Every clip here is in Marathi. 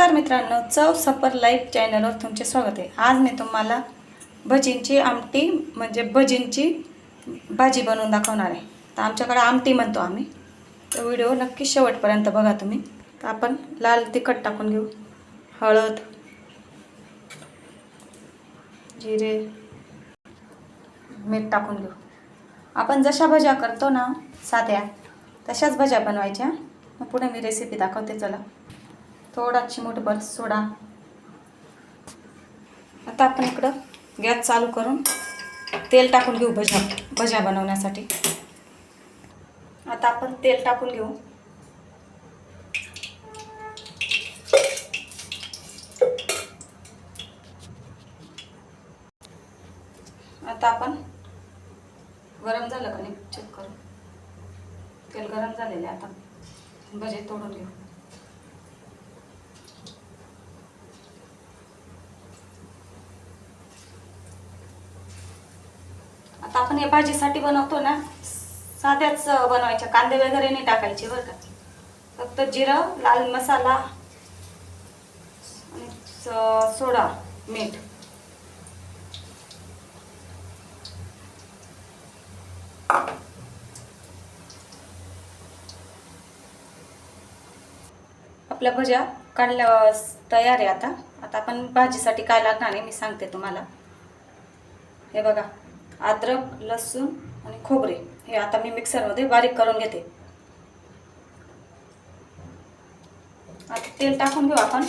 नमस्कार मित्रांनो, चव सफर लाईफ चॅनलवर तुमचे स्वागत आहे। आज मी तुम्हाला भजींची आमटी म्हणजे भजींची भाजी बनवून दाखवणार आहे। तर आमच्याकडे आमटी म्हणतो आम्ही। तर व्हिडिओ नक्की शेवटपर्यंत बघा तुम्ही। तर आपण लाल तिखट टाकून घेऊ, हळद, जिरे, मीठ टाकून घेऊ। आपण जशा भज्या करतो ना साध्या, तशाच भज्या बनवायच्या। मग पुढे मी रेसिपी दाखवते, चला। थोडा चिमूटभर सोडा। आता आपण इकडं गॅस चालू करून तेल टाकून घेऊ भज्या बनवण्यासाठी। आता आपण तेल टाकून घेऊ। आता आपण गरम झालं का नाही चेक करू। तेल गरम झालेले, आता भजे तोडून घेऊ। आता आपण या भाजीसाठी बनवतो ना, साध्याच बनवायच्या, कांदे वगैरे नाही टाकायचे बरं का। फक्त जिरं, लाल मसाला आणि सोडा, मीठ। आपल्या भज्या काढल्या तयार आहे। आता आपण भाजीसाठी काय लागणार आहे मी सांगते तुम्हाला। हे बघा, अद्रक, लसूण आणि खोबरे हे आता मी मिक्सरमध्ये बारीक करून घेते। आता तेल टाकून घेऊ आपण।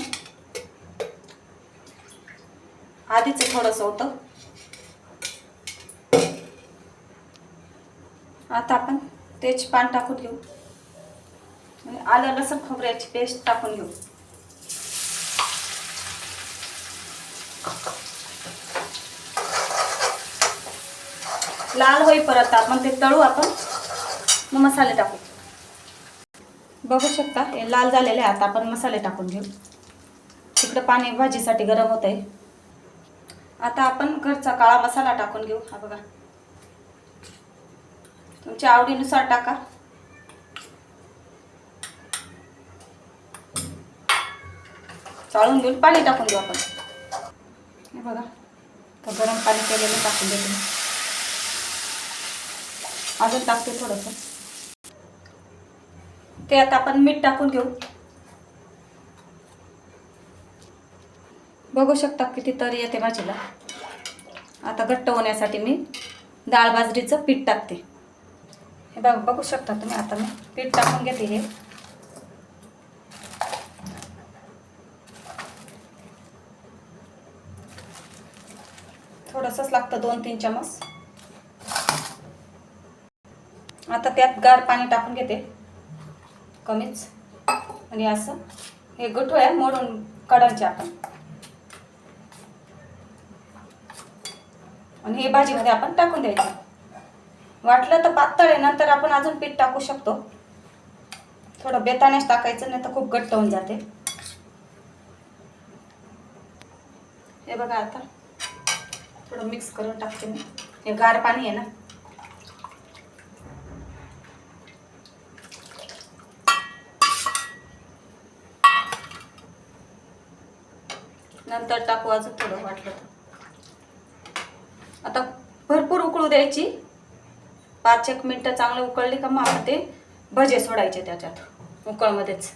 आधीच थोडंसं होतं। आता आपण तेजपान टाकून घेऊ आणि आलं लसूण खोबऱ्याची पेस्ट टाकून घेऊ। लाल होईपर्यंत आपण ते तळू। आपण मग मसाले टाकू। बघू शकता हे लाल झालेले। आता आपण मसाले टाकून घेऊ। इकडे पाणी भाजीसाठी गरम होत आहे। आता आपण घरचा काळा मसाला टाकून घेऊ। हा बघा, तुमच्या आवडीनुसार टाका। चाळून घेऊन पाणी टाकून घेऊ आपण। हे बघा, तर गरम पाणी केलेलं टाकून देते। अजून टाकते थोडंसं। ते आता आपण मीठ टाकून घेऊ। बघू शकता किती तरी येते भाजीला। आता घट्ट होण्यासाठी मी डाळ बाजरीचं पीठ टाकते। हे बघू शकता तुम्ही। आता मी पीठ टाकून घेते। हे थोडंसंच लागतं, 2-3 चमच। आता त्यात गार पाणी टाकून घेते, कमीच। आणि असं हे गठुळ्या मोडून काढायचे आपण। आणि हे भाजीमध्ये आपण टाकून द्यायचं। वाटलं तर पातळ आहे, नंतर आपण अजून पीठ टाकू शकतो। थोडं बेतानेच टाकायचं, नाही तर खूप घट्ट होऊन जाते। हे बघा, आता थोडं मिक्स करून टाकते मी। हे गार पाणी आहे ना। नंतर टाकू अजून थोडं वाटलं तर। आता भरपूर उकळू द्यायची। 5-1 मिनिटं चांगलं उकळली का मग आपण ते भजे सोडायचे त्याच्यात उकळमध्येच।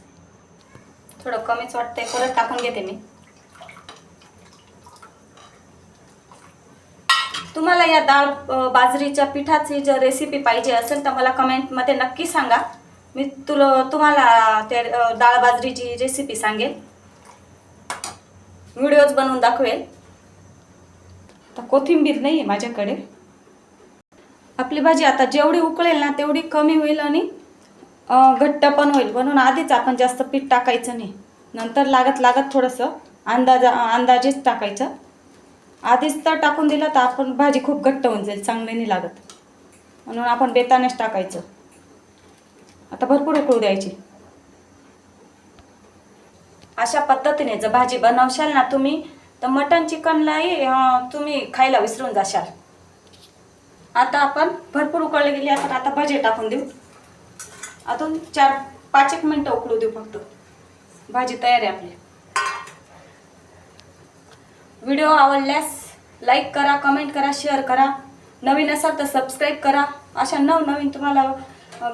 थोडं कमीच वाटतंय, परत टाकून घेते मी। तुम्हाला या डाळ बाजरीच्या पिठाची जर रेसिपी पाहिजे असेल तर मला कमेंटमध्ये नक्की सांगा। मी तुम्हाला त्या डाळ बाजरीची रेसिपी सांगेल, व्हिडिओज बनवून दाखवेल। तर कोथिंबीर नाही आहे माझ्याकडे। आपली भाजी आता जेवढी उकळेल ना तेवढी कमी होईल आणि घट्ट पण होईल। म्हणून आधीच आपण जास्त पीठ टाकायचं नाही, नंतर लागत थोडंसं अंदाजेच टाकायचं। आधीच तर टाकून दिलं तर आपण भाजी खूप घट्ट होऊन जाईल, चांगली नाही लागत। म्हणून आपण बेतानेच टाकायचं। आता भरपूर उकळू द्यायची। अशा पद्धतीने जर भाजी बनवशाल ना तुम्ही, तर मटन चिकनलाही तुम्ही खायला विसरून जाशाल। आता आपण भरपूर उकळले गेली, आता भजे टाकून देऊ। अजून 4-5 मिनिटं उकळू देऊ फक्त। भाजी तयार आहे आपली। व्हिडिओ आवडल्यास लाईक करा, कमेंट करा, शेअर करा. नवीन असाल तर सबस्क्राईब करा. अशा नवनवीन तुम्हाला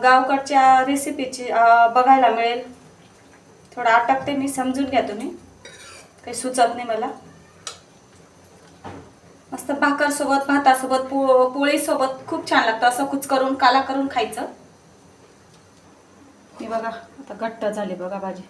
गावकडच्या रेसिपीची बघायला मिळेल. थोडं अटकते मी, समजून घ्या तुम्ही, काही सुचत नाही मला. मस्त भाकरसोबत, भातासोबत, पोळीसोबत खूप छान लागतं. असं कुच करून, काला करून खायचं. हे बघा आता घट्ट झाली बघा भाजी.